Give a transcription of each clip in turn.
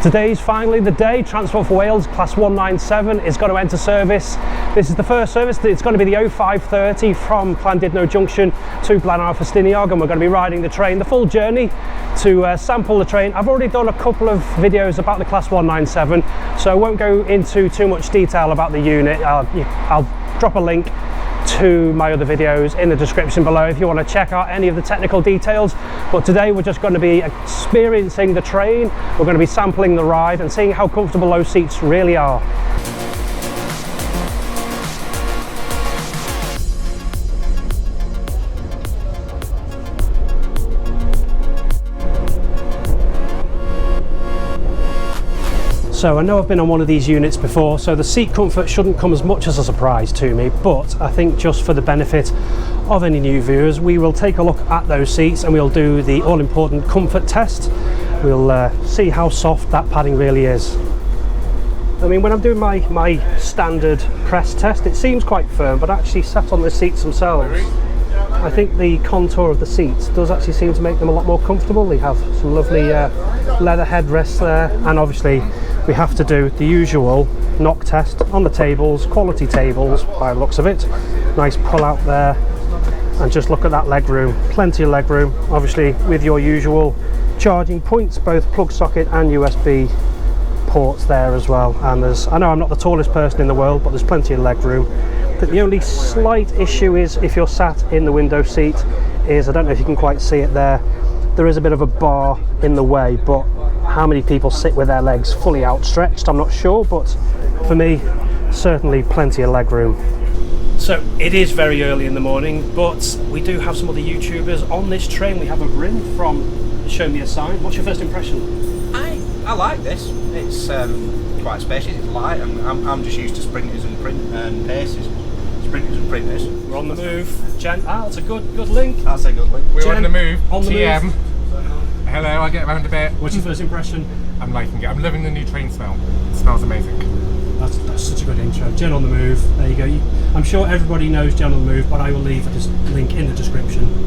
Today's finally the day. Transport for Wales Class 197 is going to enter service. This is the first service. It's going to be the 0530 from Llandudno Junction to Blaenau Ffestiniog, and we're going to be riding the train the full journey to sample the train. I've already done a couple of videos about the Class 197, so I won't go into too much detail about the unit. I'll drop a link to my other videos in the description below if you want to check out any of the technical details. But today we're just going to be experiencing the train. We're going to be sampling the ride and seeing how comfortable those seats really are. So I know I've been on one of these units before, so the seat comfort shouldn't come as much as a surprise to me, but I think just for the benefit of any new viewers, we will take a look at those seats and we'll do the all-important comfort test. We'll see how soft that padding really is. I mean, when I'm doing my standard press test, it seems quite firm, but actually sat on the seats themselves, I think the contour of the seats does actually seem to make them a lot more comfortable. They have some lovely leather headrests there, and obviously we have to do the usual knock test on the tables, quality tables by the looks of it. Nice pull out there, and just look at that leg room, plenty of leg room, obviously with your usual charging points, both plug socket and USB ports there as well. And I know I'm not the tallest person in the world, but there's plenty of leg room. But the only slight issue is if you're sat in the window seat is, I don't know if you can quite see it there, there is a bit of a bar in the way, but how many people sit with their legs fully outstretched, I'm not sure, but for me, certainly plenty of leg room. So it is very early in the morning, but we do have some other YouTubers on this train. We have a Bryn from Show Me a Sign. What's your first impression? I like this. It's quite spacious, it's light. I'm just used to sprinters and paces. Sprinters and printers. We're on the move. Jen, that's a good link. That's a good link. We're Jen, on the move. on the TM. move. Hello, I'll get around a bit. What's your first impression? I'm liking it. I'm loving the new train smell. It smells amazing. That's such a good intro. Jen on the move. There you go. I'm sure everybody knows Jen on the move, but I will leave this link in the description.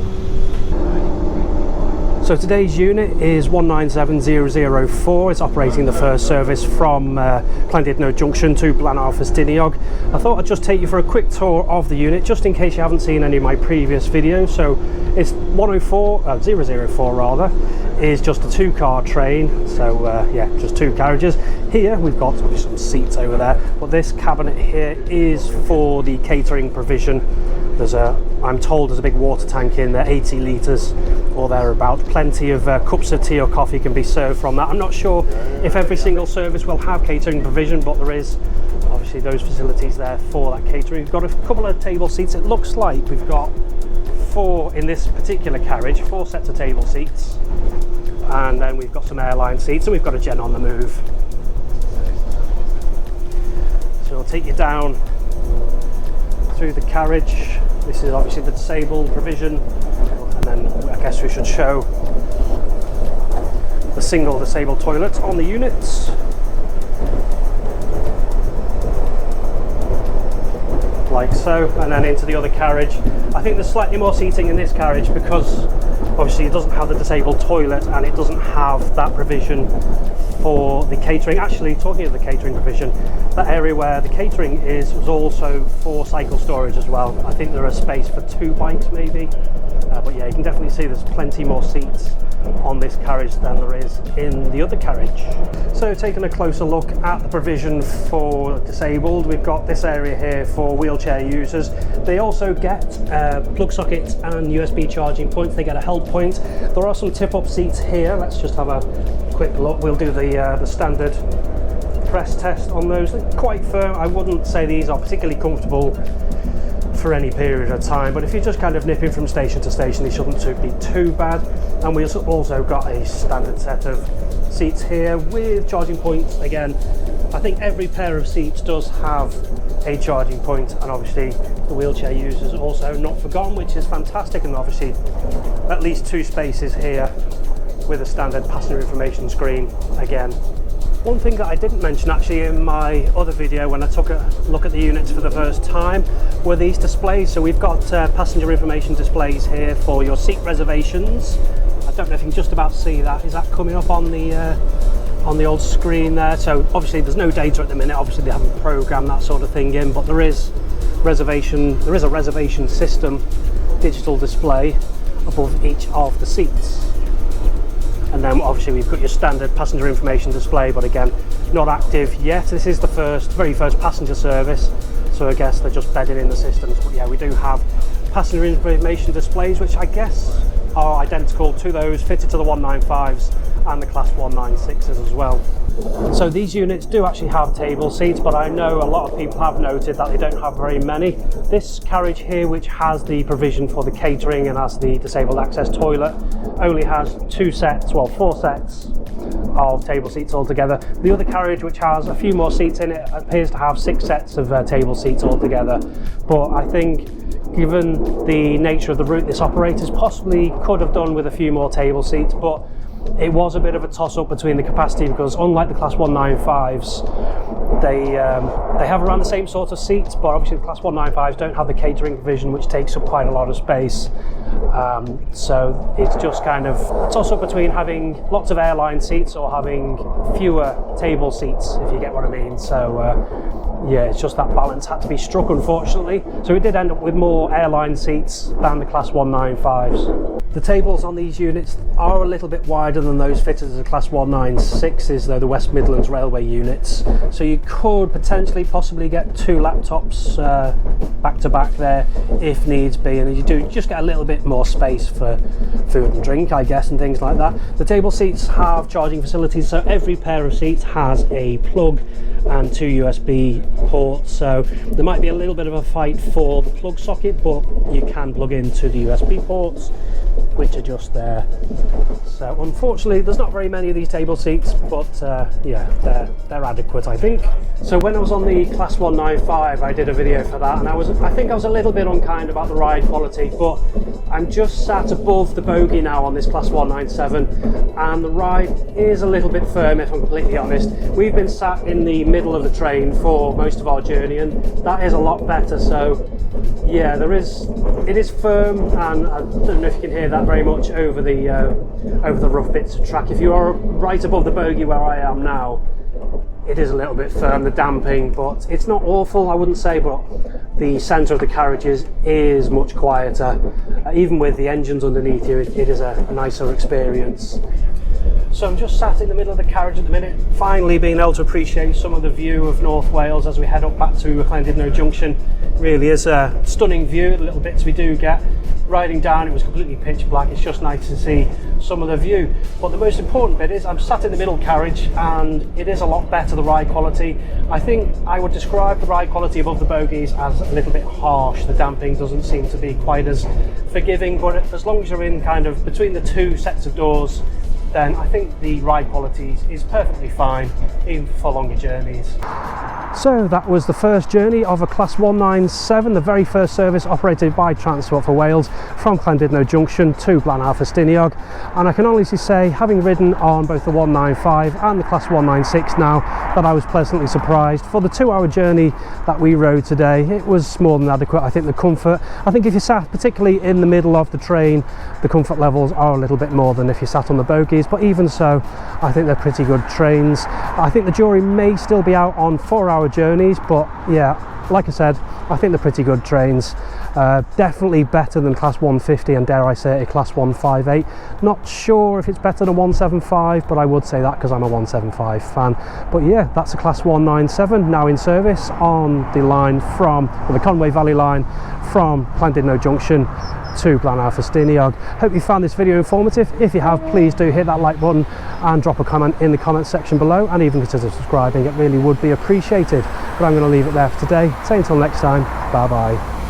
So today's unit is 197004. It's operating the first service from Llandudno Junction to Blaenau Ffestiniog. I thought I'd just take you for a quick tour of the unit, just in case you haven't seen any of my previous videos. So it's 004 rather, is just a two-car train. So yeah, just two carriages. Here we've got some seats over there, but this cabinet here is for the catering provision. I'm told there's a big water tank in there, 80 litres or thereabout. Plenty of cups of tea or coffee can be served from that. I'm not sure if every single service will have catering provision, but there is obviously those facilities there for that catering. We've got a couple of table seats. It looks like we've got four in this particular carriage, 4 sets of table seats, and then we've got some airline seats, and we've got a Jen on the move. So we'll take you down through the carriage. This is obviously the disabled provision, and then I guess we should show the single disabled toilet on the units. Like so, and then into the other carriage. I think there's slightly more seating in this carriage because obviously it doesn't have the disabled toilet and it doesn't have that provision for the catering. Actually, talking of the catering provision, that area where the catering is was also for cycle storage as well. I think there is space for 2 bikes maybe, but yeah, you can definitely see there's plenty more seats on this carriage than there is in the other carriage. So taking a closer look at the provision for disabled, we've got this area here for wheelchair users. They also get plug sockets and USB charging points. They get a help point. There are some tip-up seats here. Let's just have a quick look. We'll do the standard press test on those. They're quite firm. I wouldn't say these are particularly comfortable for any period of time, but if you're just kind of nipping from station to station, they shouldn't be too bad. And we've also got a standard set of seats here with charging points. Again, I think every pair of seats does have a charging point, and obviously the wheelchair users also not forgotten, which is fantastic. And obviously at least 2 spaces here with a standard passenger information screen. Again, one thing that I didn't mention actually in my other video when I took a look at the units for the first time were these displays. So we've got passenger information displays here for your seat reservations. I don't know if you can just about see that. Is that coming up on the on the old screen there. So obviously there's no data at the minute, obviously they haven't programmed that sort of thing in, but there is a reservation system digital display above each of the seats. And then obviously we've got your standard passenger information display, but again, not active yet. This is the very first passenger service, so I guess they're just bedding in the systems. But yeah, we do have passenger information displays, which I guess are identical to those fitted to the 195s and the Class 196s as well. So these units do actually have table seats, but I know a lot of people have noted that they don't have very many. This carriage here, which has the provision for the catering and has the disabled access toilet, only has 4 sets of table seats altogether. The other carriage, which has a few more seats in it, appears to have 6 sets of table seats altogether. But I think, given the nature of the route this operators possibly could have done with a few more table seats, but it was a bit of a toss-up between the capacity, because unlike the Class 195s, they have around the same sort of seats, but obviously the Class 195s don't have the catering provision, which takes up quite a lot of space. So it's just kind of a toss-up between having lots of airline seats or having fewer table seats, if you get what I mean. So yeah, it's just that balance had to be struck, unfortunately. So we did end up with more airline seats than the Class 195s. The tables on these units are a little bit wider than those fitted as the Class 196s, though, the West Midlands Railway units. So you could potentially possibly get 2 laptops back to back there if needs be, and you do just get a little bit more space for food and drink, I guess, and things like that. The table seats have charging facilities, so every pair of seats has a plug and 2 USB ports, so there might be a little bit of a fight for the plug socket, but you can plug into the USB ports, which are just there. So unfortunately there's not very many of these table seats, but yeah, they're adequate, I think. So when I was on the Class 195, I did a video for that, and I think I was a little bit unkind about the ride quality, but I'm just sat above the bogie now on this Class 197, and the ride is a little bit firm, if I'm completely honest. We've been sat in the middle of the train for most of our journey, and that is a lot better. So yeah, it is firm, and I don't know if you can hear that very much over the rough bits of track. If you are right above the bogie where I am now, it is a little bit firm, the damping, but it's not awful, I wouldn't say. But the centre of the carriages is much quieter. Even with the engines underneath you, it is a nicer experience. So I'm just sat in the middle of the carriage at the minute, finally being able to appreciate some of the view of North Wales as we head up back to Llandudno Junction. Really is a stunning view, the little bits we do get. Riding down, it was completely pitch black. It's just nice to see some of the view. But the most important bit is I'm sat in the middle carriage, and it is a lot better, the ride quality. I think I would describe the ride quality above the bogies as a little bit harsh. The damping doesn't seem to be quite as forgiving, but as long as you're in kind of between the 2 sets of doors, then I think the ride quality is perfectly fine, even for longer journeys. So that was the first journey of a Class 197, the very first service operated by Transport for Wales from Llandudno Junction to Blaenau Ffestiniog. And I can honestly say, having ridden on both the 195 and the Class 196 now, that I was pleasantly surprised. For the 2-hour journey that we rode today, it was more than adequate. I think the comfort, I think if you sat particularly in the middle of the train, the comfort levels are a little bit more than if you sat on the bogies, but even so, I think they're pretty good trains. I think the jury may still be out on 4-hour journeys, but yeah, like I said, I think they're pretty good trains. Definitely better than Class 150 and, dare I say, a Class 158. Not sure if it's better than 175, but I would say that because I'm a 175 fan. But yeah, that's a Class 197 now in service on the line from the Conwy Valley Line from Llandudno Junction to Blaenau Ffestiniog. Hope you found this video informative. If you have, please do hit that like button and drop a comment in the comments section below, and even consider subscribing. It really would be appreciated. But I'm going to leave it there for today. Say until next time, bye bye.